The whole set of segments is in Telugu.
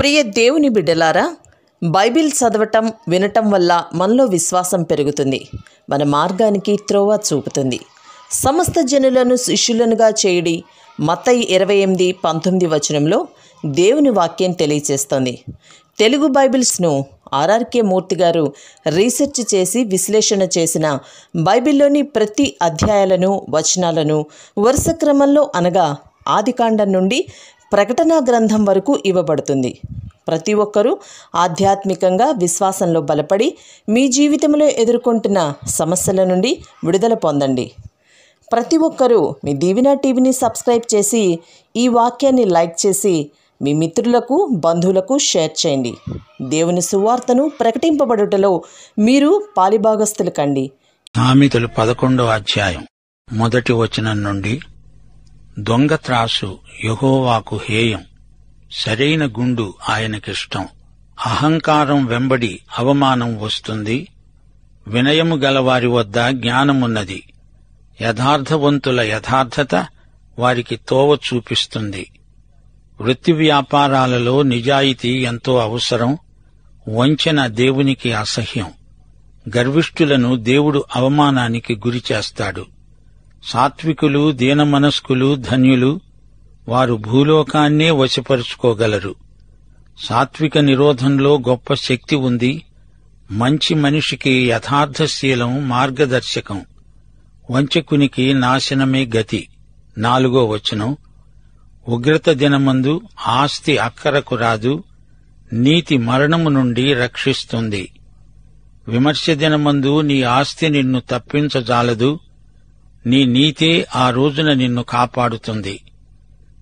ప్రియ దేవుని బిడ్డలారా, బైబిల్ చదవటం వినటం వల్ల మనలో విశ్వాసం పెరుగుతుంది. మన మార్గానికి త్రోవ చూపుతుంది. సమస్త జనులను శిష్యులనుగా చేయడి మత్తయి 28:19 వచనంలో దేవుని వాక్యం తెలియచేస్తోంది. తెలుగు బైబిల్స్ను ఆర్ఆర్కే మూర్తి గారు రీసెర్చ్ చేసి విశ్లేషణ చేసిన బైబిల్లోని ప్రతి అధ్యాయాలను వచనాలను వరుస క్రమంలో అనగా ఆదికాండం నుండి ప్రకటనా గ్రంథం వరకు ఇవ్వబడుతుంది. ప్రతి ఒక్కరూ ఆధ్యాత్మికంగా విశ్వాసంలో బలపడి మీ జీవితంలో ఎదుర్కొంటున్న సమస్యల నుండి విడుదల పొందండి. ప్రతి ఒక్కరూ మీ దీవెన టీవీని సబ్స్క్రైబ్ చేసి ఈ వాక్యాన్ని లైక్ చేసి మీ మిత్రులకు బంధువులకు షేర్ చేయండి. దేవుని సువార్తను ప్రకటింపబడుటలో మీరు పాలిభాగస్తులు కండి. సామెతలు 11వ అధ్యాయం 1వ వచనం నుండి, దొంగ త్రాసు యెహోవాకు హేయం, సరైన గుండు ఆయనకిష్టం. అహంకారం వెంబడి అవమానం వస్తుంది, వినయము గలవారి వద్ద జ్ఞానమున్నది. యథార్థవంతుల యథార్థత వారికి తోవ చూపిస్తుంది. వృత్తి వ్యాపారాలలో నిజాయితీ ఎంతో అవసరం. వంచన దేవునికి అసహ్యం. గర్విష్ఠులను దేవుడు అవమానానికి గురిచేస్తాడు. సాత్వికులు దీనమనస్కులు ధన్యులు, వారు భూలోకాన్నే వశపరుచుకోగలరు. సాత్విక నిరోధంలో గొప్ప శక్తి ఉంది. మంచి మనిషికి యథార్థశీలం మార్గదర్శకం, వంచకునికి నాశనమే గతి. 4వ వచనం, ఉగ్రత దినమందు ఆస్తి అక్కరకు రాదు, నీతి మరణము నుండి రక్షిస్తుంది. విమర్శ దినమందు నీ ఆస్తి నిన్ను తప్పించజాలదు, నీ నీతే ఆ రోజున నిన్ను కాపాడుతుంది.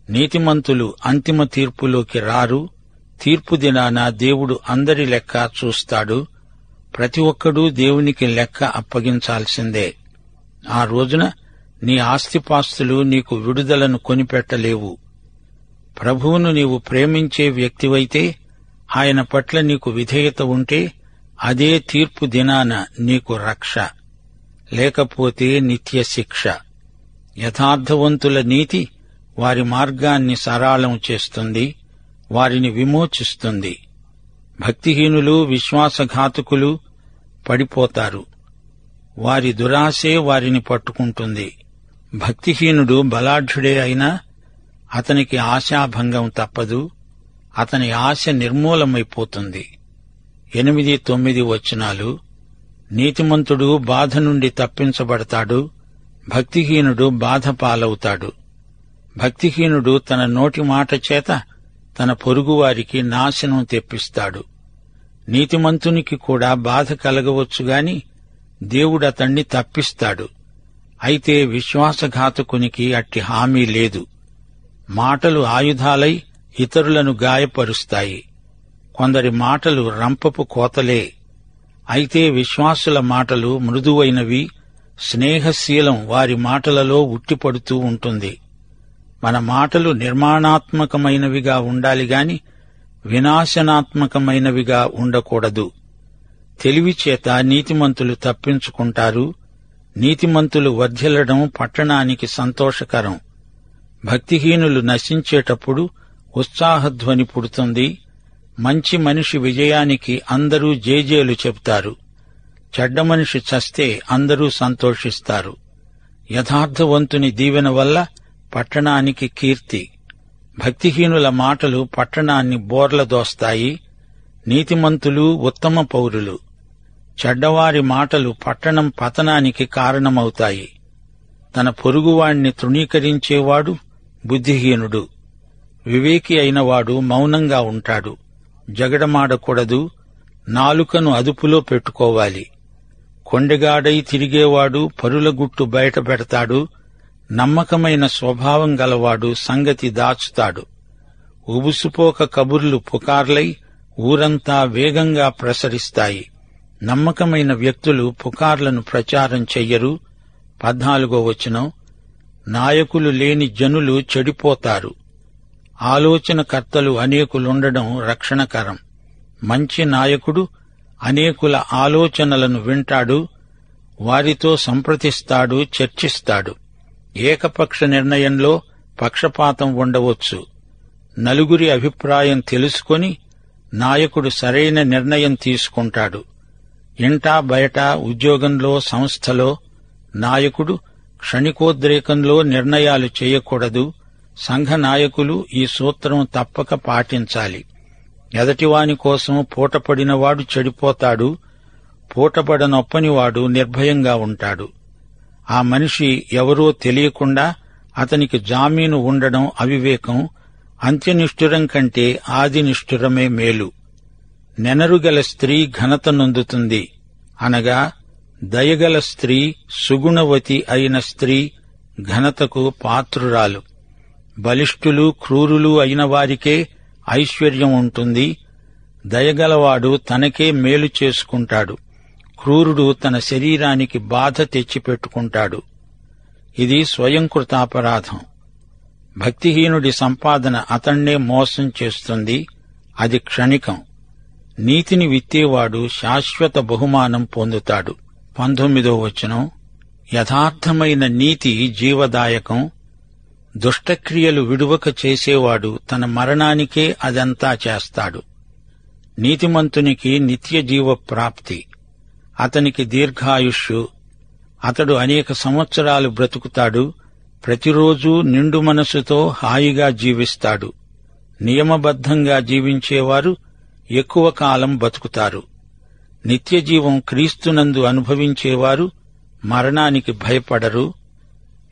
నీతిమంతులు అంతిమ తీర్పులోకి రారు. తీర్పు దినాన దేవుడు అందరి లెక్క చూస్తాడు. ప్రతి ఒక్కడూ దేవునికి లెక్క అప్పగించాల్సిందే. ఆ రోజున నీ ఆస్తిపాస్తులు నీకు విడుదలను కొనిపెట్టలేవు. ప్రభువును నీవు ప్రేమించే వ్యక్తివైతే, ఆయన పట్ల నీకు విధేయత ఉంటే, అదే తీర్పు దినాన నీకు రక్ష, లేకపోతే నిత్య శిక్ష. యథార్థవంతుల నీతి వారి మార్గాన్ని సరళం చేస్తుంది, వారిని విమోచిస్తుంది. భక్తిహీనులు విశ్వాసఘాతకులు పడిపోతారు. వారి దురాశే వారిని పట్టుకుంటుంది. భక్తిహీనుడు బలాఢ్యుడే అయినా అతనికి ఆశాభంగం తప్పదు. అతని ఆశ నిర్మూలమైపోతుంది. 8, 9 వచనాలు, నీతిమంతుడు బాధ నుండి తప్పించబడతాడు, భక్తిహీనుడు బాధ పాలవుతాడు. భక్తిహీనుడు తన నోటి మాట చేత తన పొరుగువారికి నాశనం తెప్పిస్తాడు. నీతిమంతునికి కూడా బాధ కలగవచ్చుగాని దేవుడతణ్ణి తప్పిస్తాడు. అయితే విశ్వాసఘాతకునికి అట్టి హామీ లేదు. మాటలు ఆయుధాలై ఇతరులను గాయపరుస్తాయి. కొందరి మాటలు రంపపు కోతలే. అయితే విశ్వాసుల మాటలు మృదువైనవి. స్నేహశీలం వారి మాటలలో ఉట్టిపడుతూ ఉంటుంది. మన మాటలు నిర్మాణాత్మకమైనవిగా ఉండాలిగాని వినాశనాత్మకమైనవిగా ఉండకూడదు. తెలివిచేత నీతిమంతులు తప్పించుకుంటారు. నీతిమంతులు వర్ధిల్లడం పట్టణానికి సంతోషకరం. భక్తిహీనులు నశించేటప్పుడు ఉత్సాహధ్వని పుడుతుంది. మంచి మనిషి విజయానికి అందరూ జేజేలు చెబుతారు. చెడ్డ మనిషి చస్తే అందరూ సంతోషిస్తారు. యథార్థవంతుని దీవెన వల్ల పట్టణానికి కీర్తి. భక్తిహీనుల మాటలు పట్టణాన్ని బోర్లదోస్తాయి. నీతిమంతులు ఉత్తమ పౌరులు. చెడ్డవారి మాటలు పట్టణం పతనానికి కారణమవుతాయి. తన పొరుగువాణ్ణి తృణీకరించేవాడు బుద్ధిహీనుడు. వివేకి అయినవాడు మౌనంగా ఉంటాడు. జగడమాడకూడదు. నాలుకను అదుపులో పెట్టుకోవాలి. కొండెగాడై తిరిగేవాడు పరుల గుట్టు బయట పెడతాడు. నమ్మకమైన స్వభావం గలవాడు సంగతి దాచుతాడు. ఉబుసుపోక కబుర్లు పుకార్లై ఊరంతా వేగంగా ప్రసరిస్తాయి. నమ్మకమైన వ్యక్తులు పుకార్లను ప్రచారం చెయ్యరు. 14వ వచనం, నాయకులు లేని జనులు చెడిపోతారు. ఆలోచనకర్తలు అనేకులుండడం రక్షణకరం. మంచి నాయకుడు అనేకుల ఆలోచనలను వింటాడు, వారితో సంప్రదిస్తాడు, చర్చిస్తాడు. ఏకపక్ష నిర్ణయంలో పక్షపాతం ఉండవచ్చు. నలుగురి అభిప్రాయం తెలుసుకొని నాయకుడు సరైన నిర్ణయం తీసుకుంటాడు. ఇంటా బయట, ఉద్యోగంలో, సంస్థలో నాయకుడు క్షణికోద్రేకంలో నిర్ణయాలు చేయకూడదు. సంఘ నాయకులు ఈ సూత్రం తప్పక పాటించాలి. ఎదటివాని కోసం పూటపడినవాడు చెడిపోతాడు, పూటపడనొప్పనివాడు నిర్భయంగా ఉంటాడు. ఆ మనిషి ఎవరో తెలియకుండా అతనికి జామీను ఉండడం అవివేకం. అంత్యనిష్ఠురం కంటే ఆది నిష్ఠురమే మేలు. నెనరుగల స్త్రీ ఘనత నొందుతుంది, అనగా దయగల స్త్రీ, సుగుణవతి అయిన స్త్రీ ఘనతకు పాత్రురాలు. బలిష్ఠులు, క్రూరులు అయిన వారికే ఐశ్వర్యం ఉంటుంది. దయగలవాడు తనకే మేలు చేసుకుంటాడు, క్రూరుడు తన శరీరానికి బాధ తెచ్చిపెట్టుకుంటాడు. ఇది స్వయంకృతాపరాధం. భక్తిహీనుడి సంపాదన అతణ్ణే మోసం చేస్తుంది. అది క్షణికం. నీతిని విత్తేవాడు శాశ్వత బహుమానం పొందుతాడు. 19వ వచనం, యథార్థమైన నీతి జీవదాయకం. దుష్టక్రియలు విడువక చేసేవాడు తన మరణానికే అదంతా చేస్తాడు. నీతిమంతునికి నిత్య జీవ ప్రాప్తి, అతనికి దీర్ఘాయుష్షు. అతడు అనేక సంవత్సరాలు బ్రతుకుతాడు. ప్రతిరోజూ నిండు మనసుతో హాయిగా జీవిస్తాడు. నియమబద్ధంగా జీవించేవారు ఎక్కువ కాలం బతుకుతారు. నిత్యజీవం క్రీస్తునందు అనుభవించేవారు మరణానికి భయపడరు.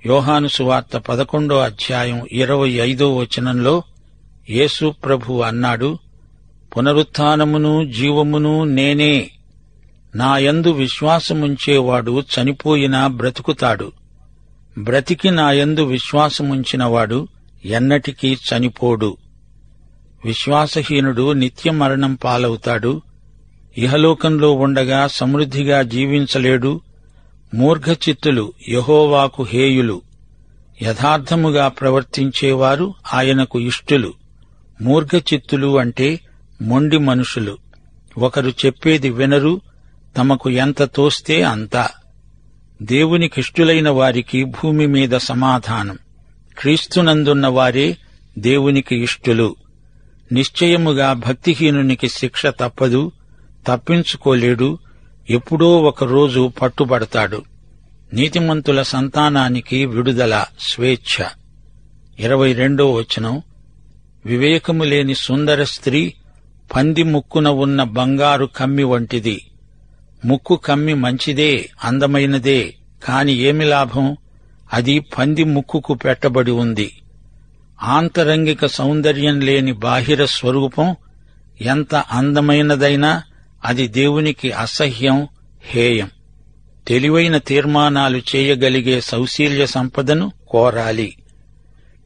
యోహాను సువార్త 11వ అధ్యాయం 25వ వచనంలో యేసు ప్రభువు అన్నాడు, పునరుత్థానమును జీవమును నేనే. నాయందు విశ్వాసముంచేవాడు చనిపోయినా బ్రతుకుతాడు. బ్రతికి నాయందు విశ్వాసముంచినవాడు ఎన్నటికీ చనిపోడు. విశ్వాసహీనుడు నిత్య మరణం పాలవుతాడు. ఇహలోకంలో ఉండగా సమృద్ధిగా జీవించలేడు. మూర్ఘచిత్తులు యెహోవాకు హేయులు. యథార్థముగా ప్రవర్తించేవారు ఆయనకు ఇష్టులు. మూర్ఘచిత్తులు అంటే మొండి మనుషులు. ఒకరు చెప్పేది వినరు, తమకు ఎంత తోస్తే అంతా. దేవునికిష్టులైన వారికి భూమి మీద సమాధానం. క్రీస్తునందున్న వారే దేవునికి ఇష్టులు. నిశ్చయముగా భక్తిహీనునికి శిక్ష తప్పదు, తప్పించుకోలేడు. ఎప్పుడో ఒకరోజు పట్టుబడతాడు. నీతిమంతుల సంతానానికి విడుదల, స్వేచ్ఛ. 22వ వచనం, వివేకము లేని సుందర స్త్రీ పంది ముక్కున ఉన్న బంగారు కమ్మి వంటిది. ముక్కు కమ్మి మంచిదే, అందమైనదే, కాని ఏమి లాభం? అది పంది ముక్కుకు పెట్టబడి ఉంది. ఆంతరంగిక సౌందర్యం లేని బాహిర స్వరూపం ఎంత అందమైనదైనా అది దేవునికి అసహ్యం, హేయం. తెలివైన తీర్మానాలు చేయగలిగే సౌశీల్య సంపదను కోరాలి.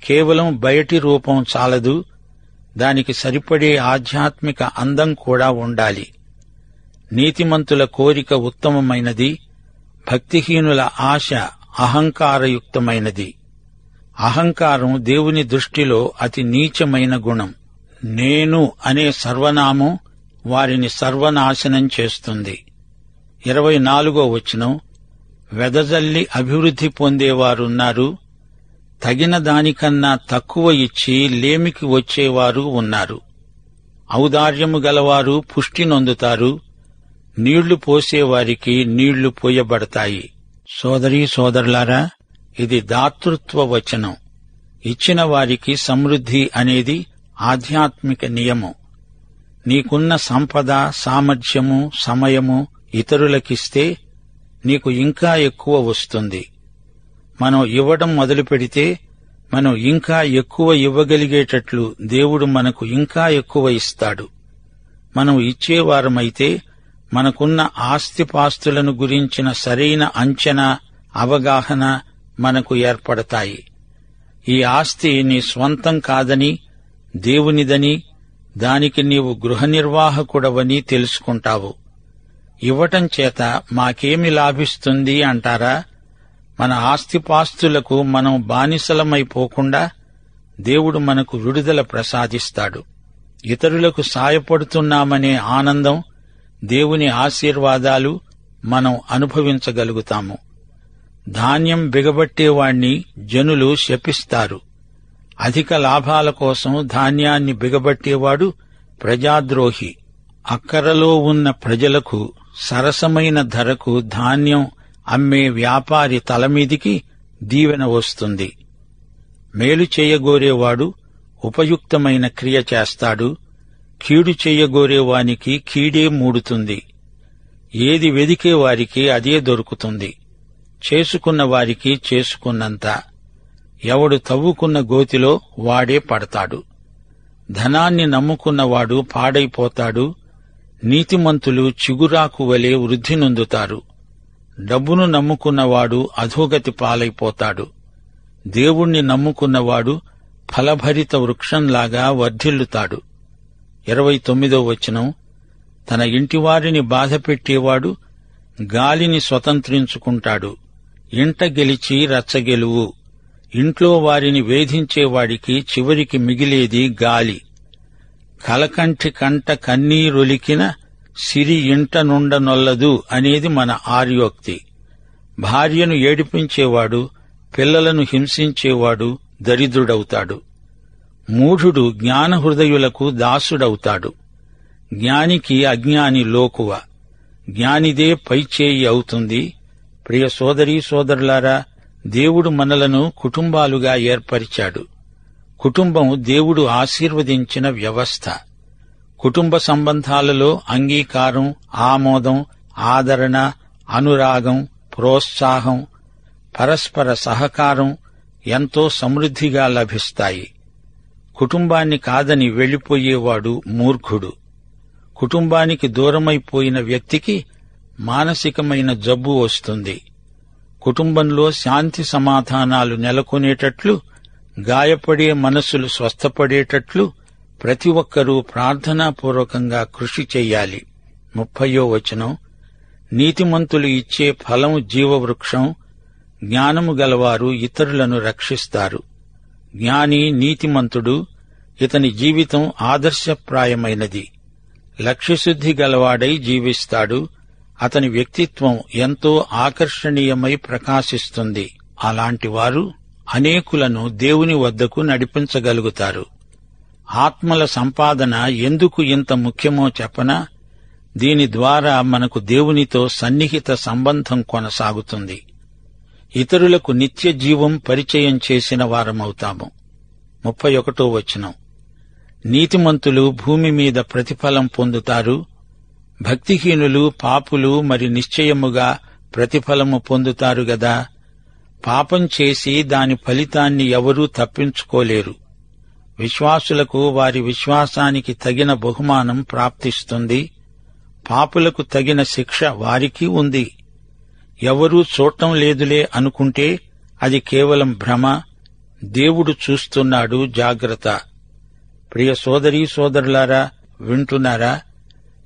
కేవలం బయటి రూపం చాలదు, దానికి సరిపడే ఆధ్యాత్మిక అందం కూడా ఉండాలి. నీతిమంతుల కోరిక ఉత్తమమైనది, భక్తిహీనుల ఆశ అహంకారయుక్తమైనది. అహంకారం దేవుని దృష్టిలో అతి నీచమైన గుణం. నేను అనే సర్వనామం వారిని సర్వనాశనం చేస్తుంది. 24వ వచనం, వెదజల్లి అభివృద్ధి పొందేవారున్నారు, తగిన దానికన్నా తక్కువ ఇచ్చి లేమికి వచ్చేవారు ఉన్నారు. ఔదార్యము గలవారు పుష్టి నొందుతారు, నీళ్లు పోసేవారికి నీళ్లు పోయబడతాయి. సోదరీ సోదరులారా, ఇది దాతృత్వ వచనం. ఇచ్చిన వారికి సమృద్ధి అనేది ఆధ్యాత్మిక నియమం. నీకున్న సంపద, సామర్థ్యము, సమయము ఇతరులకిస్తే నీకు ఇంకా ఎక్కువ వస్తుంది. మనం ఇవ్వడం మొదలు పెడితే మనం ఇంకా ఎక్కువ ఇవ్వగలిగేటట్లు దేవుడు మనకు ఇంకా ఎక్కువ ఇస్తాడు. మనం ఇచ్చేవారమైతే మనకున్న ఆస్తిపాస్తులను గురించిన సరైన అంచనా, అవగాహన మనకు ఏర్పడతాయి. ఈ ఆస్తి నీ స్వంతం కాదని, దేవునిదని, దానికి నీవు గృహ నిర్వాహకుడవని తెలుసుకుంటావు. ఇవ్వటం చేత మాకేమి లాభిస్తుంది అంటారా? మన ఆస్తిపాస్తులకు మనం బానిసలమైపోకుండా దేవుడు మనకు విడుదల ప్రసాదిస్తాడు. ఇతరులకు సాయపడుతున్నామనే ఆనందం, దేవుని ఆశీర్వాదాలు మనం అనుభవించగలుగుతాము. ధాన్యం బిగబట్టేవాణ్ణి జనులు శపిస్తారు. అధిక లాభాల కోసం ధాన్యాన్ని బిగబట్టేవాడు ప్రజాద్రోహి. అక్కరలో ఉన్న ప్రజలకు సరసమైన ధరకు ధాన్యం అమ్మే వ్యాపారి తలమీదికి దీవెన వస్తుంది. మేలు చేయగోరేవాడు ఉపయుక్తమైన క్రియ చేస్తాడు, కీడు చెయ్యగోరేవానికి కీడే మూడుతుంది. ఏది వెదికే వారికి అదే దొరుకుతుంది, చేసుకున్న వారికి చేసుకున్నంత. ఎవడు తవ్వుకున్న గోతిలో వాడే పడతాడు. ధనాన్ని నమ్ముకున్నవాడు పాడైపోతాడు, నీతిమంతులు చిగురాకు వలె వృద్ధి నొందుతారు. డబ్బును నమ్ముకున్నవాడు అధోగతి పాలైపోతాడు. దేవుణ్ణి నమ్ముకున్నవాడు ఫలభరిత వృక్షంలాగా వర్ధిల్లుతాడు. 29వ వచనం, తన ఇంటివారిని బాధపెట్టేవాడు గాలిని స్వతంత్రించుకుంటాడు. ఇంట గెలిచి రచ్చగెలువు. ఇంట్లో వారిని వేధించేవాడికి చివరికి మిగిలేది గాలి. కలకంఠి కంట కన్నీరొలికిన సిరి ఇంట నుండనొల్లదు అనేది మన ఆర్యోక్తి. భార్యను ఏడిపించేవాడు, పిల్లలను హింసించేవాడు దరిద్రుడవుతాడు. మూఢుడు జ్ఞానహృదయులకు దాసుడవుతాడు. జ్ఞానికి అజ్ఞాని లోకువ. జ్ఞానిదే పైచేయి అవుతుంది. ప్రియ సోదరీ సోదరులారా, దేవుడు మనలను కుటుంబాలుగా ఏర్పరిచాడు. కుటుంబం దేవుడు ఆశీర్వదించిన వ్యవస్థ. కుటుంబ సంబంధాలలో అంగీకారం, ఆమోదం, ఆదరణ, అనురాగం, ప్రోత్సాహం, పరస్పర సహకారం ఎంతో సమృద్ధిగా లభిస్తాయి. కుటుంబాన్ని కాదని వెళ్లిపోయేవాడు మూర్ఖుడు. కుటుంబానికి దూరమైపోయిన వ్యక్తికి మానసికమైన జబ్బు వస్తుంది. కుటుంబంలో శాంతి సమాధానాలు నెలకొనేటట్లు, గాయపడే మనసులు స్వస్థపడేటట్లు ప్రతి ఒక్కరూ ప్రార్థనాపూర్వకంగా కృషి చెయ్యాలి. 30వ వచనం, నీతిమంతులు ఇచ్చే ఫలం జీవవృక్షం, జ్ఞానము గలవారు ఇతరులను రక్షిస్తారు. జ్ఞాని నీతిమంతుడు, ఇతని జీవితం ఆదర్శప్రాయమైనది. లక్ష్యశుద్ధి గలవాడై జీవిస్తాడు. అతని వ్యక్తిత్వం ఎంతో ఆకర్షణీయమై ప్రకాశిస్తుంది. అలాంటివారు అనేకులను దేవుని వద్దకు నడిపించగలుగుతారు. ఆత్మల సంపాదన ఎందుకు ఇంత ముఖ్యమో చెప్పనా? దీని ద్వారా మనకు దేవునితో సన్నిహిత సంబంధం కొనసాగుతుంది. ఇతరులకు నిత్య జీవం పరిచయం చేసిన వారమవుతాము. 31వ వచనం, నీతిమంతులు భూమి మీద ప్రతిఫలం పొందుతారు. భక్తిహీనులు, పాపులు మరి నిశ్చయముగా ప్రతిఫలము పొందుతారు గదా. పాపం చేసి దాని ఫలితాన్ని ఎవరూ తప్పించుకోలేరు. విశ్వాసులకు వారి విశ్వాసానికి తగిన బహుమానం ప్రాప్తిస్తుంది. పాపులకు తగిన శిక్ష వారికి ఉంది. ఎవరూ చూడటం లేదులే అనుకుంటే అది కేవలం భ్రమ. దేవుడు చూస్తున్నాడు, జాగ్రత్త. ప్రియ సోదరీ సోదరులారా, వింటున్నారా?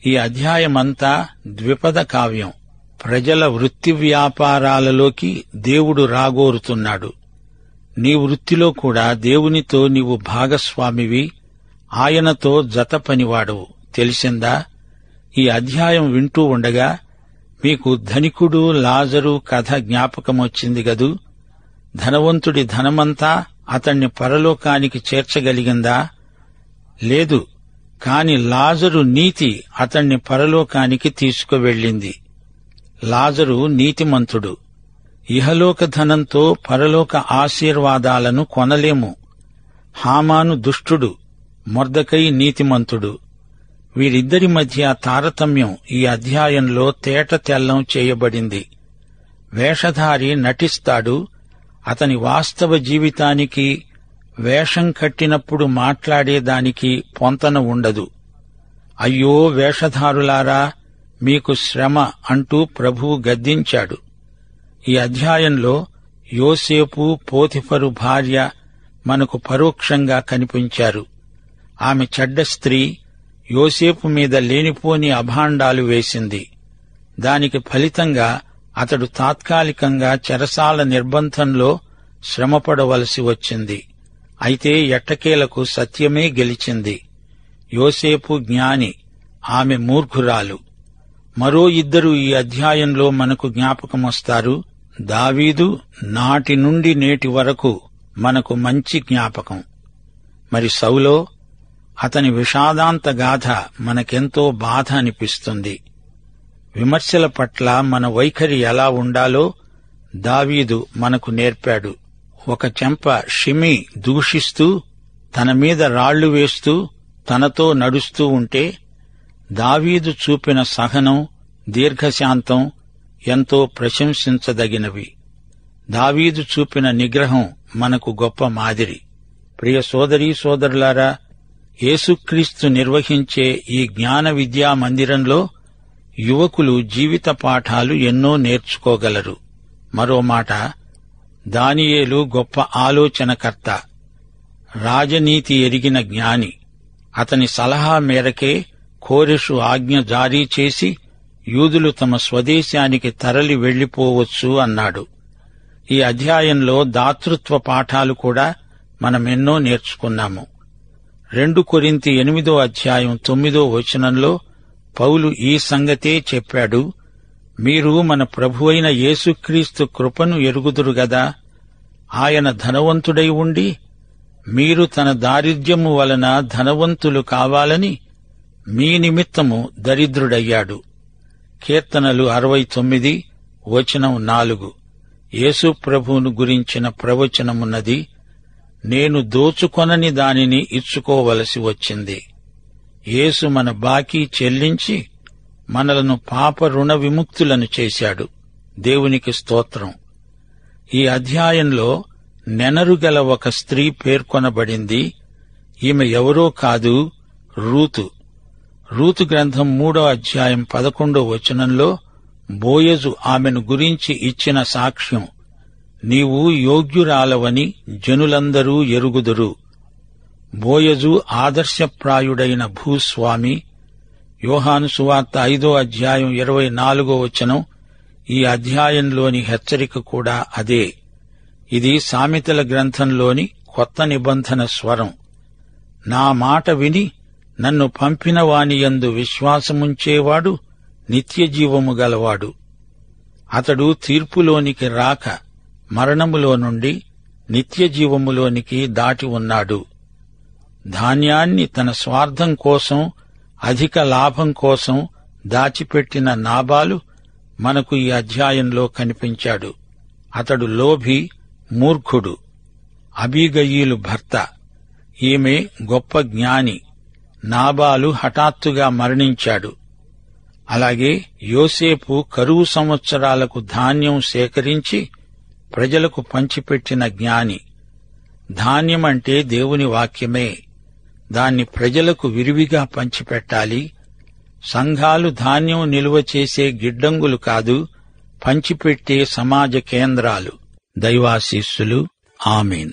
ఈ అధ్యాయమంతా ద్విపద కావ్యం. ప్రజల వృత్తి వ్యాపారాలలోకి దేవుడు రాగోరుతున్నాడు. నీ వృత్తిలో కూడా దేవునితో నీవు భాగస్వామివి, ఆయనతో జత పనివాడవు. తెలిసిందా? ఈ అధ్యాయం వింటూ ఉండగా మీకు ధనికుడు లాజరు కథ జ్ఞాపకమొచ్చింది గదూ. ధనవంతుడి ధనమంతా అతణ్ణి పరలోకానికి చేర్చగలిగిందా? లేదు. కాని లాజరు నీతి అతణ్ణి పరలోకానికి తీసుకువెళ్ళింది. లాజరు నీతిమంతుడు. ఇహలోక ధనంతో పరలోక ఆశీర్వాదాలను కొనలేము. హామాను దుష్టుడు, మొర్దెకై నీతిమంతుడు. వీరిద్దరి మధ్య తారతమ్యం ఈ అధ్యాయంలో తేట తెల్లం చేయబడింది. వేషధారి నటిస్తాడు. అతని వాస్తవ జీవితానికి, వేషం కట్టినప్పుడు మాట్లాడేదానికి పొంతన ఉండదు. అయ్యో వేషధారులారా, మీకు శ్రమ అంటూ ప్రభువు గద్దించాడు. ఈ అధ్యాయంలో యోసేపు, పోతిఫరు భార్య మనకు పరోక్షంగా కనిపించారు. ఆమె చెడ్డ స్త్రీ, యోసేపు మీద లేనిపోని అభాండాలు వేసింది. దానికి ఫలితంగా అతడు తాత్కాలికంగా చెరసాల నిర్బంధంలో శ్రమపడవలసి వచ్చింది. అయితే ఎట్టకేలకు సత్యమే గెలిచింది. యోసేపు జ్ఞాని, ఆమె మూర్ఖురాలు. మరో ఇద్దరు ఈ అధ్యాయంలో మనకు జ్ఞాపకమొస్తారు. దావీదు నాటి నుండి నేటి వరకు మనకు మంచి జ్ఞాపకం. మరి సౌలో, అతని విషాదాంత గాథ మనకెంతో బాధ అనిపిస్తుంది. విమర్శల పట్ల మన వైఖరి ఎలా ఉండాలో దావీదు మనకు నేర్పాడు. ఒక చెంప షిమీ దూషిస్తూ, తన మీద రాళ్లు వేస్తూ, తనతో నడుస్తూ ఉంటే దావీదు చూపిన సహనం, దీర్ఘశాంతం ఎంతో ప్రశంసించదగినవి. దావీదు చూపిన నిగ్రహం మనకు గొప్ప మాదిరి. ప్రియ సోదరీ సోదరులారా, యేసుక్రీస్తు నిర్వహించే ఈ జ్ఞాన విద్యా మందిరంలో యువకులు జీవిత పాఠాలు ఎన్నో నేర్చుకోగలరు. మరో మాట, దానియేలు గొప్ప ఆలోచనకర్త, రాజనీతి ఎరిగిన జ్ఞాని. అతని సలహా మేరకే కోరెషు ఆజ్ఞ జారీ చేసి యూదులు తమ స్వదేశానికి తరలి వెళ్లిపోవచ్చు అన్నాడు. ఈ అధ్యాయంలో దాతృత్వ పాఠాలు కూడా మనమెన్నో నేర్చుకున్నాము. 2 కొరింథీ 8:9 పౌలు ఈ సంగతే చెప్పాడు. మీరు మన ప్రభువైన యేసుక్రీస్తు కృపను ఎరుగుదురు గదా. ఆయన ధనవంతుడై ఉండి మీరు తన దారిద్ర్యము వలన ధనవంతులు కావాలని మీ నిమిత్తము దరిద్రుడయ్యాడు. కీర్తనలు 69:4. యేసు ప్రభువును గురించిన ప్రవచనమున్నది, నేను దోచుకొనని దానిని ఇచ్చుకోవలసి వచ్చింది. యేసు మన బాకీ చెల్లించి మనలను పాప రుణ విముక్తులను చేశాడు. దేవునికి స్తోత్రం. ఈ అధ్యాయంలో నెనరుగల ఒక స్త్రీ పేర్కొనబడింది. ఈమె ఎవరో కాదు, రూతు. రూతు గ్రంథం 3:11 బోయజు ఆమెను గురించి ఇచ్చిన సాక్ష్యం, నీవు యోగ్యురాలవని జనులందరూ ఎరుగుదురు. బోయజు ఆదర్శప్రాయుడైన భూస్వామి. యోహాను సువార్త 5:24 ఈ అధ్యాయంలోని హెచ్చరిక కూడా అదే. ఇది సామెతల గ్రంథంలోని కొత్త నిబంధన స్వరం. నా మాట విని నన్ను పంపిన వానియందు విశ్వాసముంచేవాడు నిత్యజీవము గలవాడు. అతడు తీర్పులోనికి రాక మరణములో నుండి నిత్యజీవములోనికి దాటి ఉన్నాడు. ధాన్యాన్ని తన స్వార్థం కోసం, అధిక లాభం కోసం దాచిపెట్టిన నాబాలు మనకు ఈ అధ్యాయంలో కనిపించాడు. అతడు లోభి, మూర్ఖుడు. అబీగయీలు భర్త. ఈమె గొప్ప జ్ఞాని. నాబాలు హఠాత్తుగా మరణించాడు. అలాగే యోసేపు కరువు సంవత్సరాలకు ధాన్యం సేకరించి ప్రజలకు పంచిపెట్టిన జ్ఞాని. ధాన్యమంటే దేవుని వాక్యమే. దాన్ని ప్రజలకు విరివిగా పంచిపెట్టాలి. సంఘాలు ధాన్యం నిలువ చేసే గిడ్డంగులు కాదు, పంచిపెట్టే సమాజ కేంద్రాలు. దైవాశీస్సులు. ఆమేన్.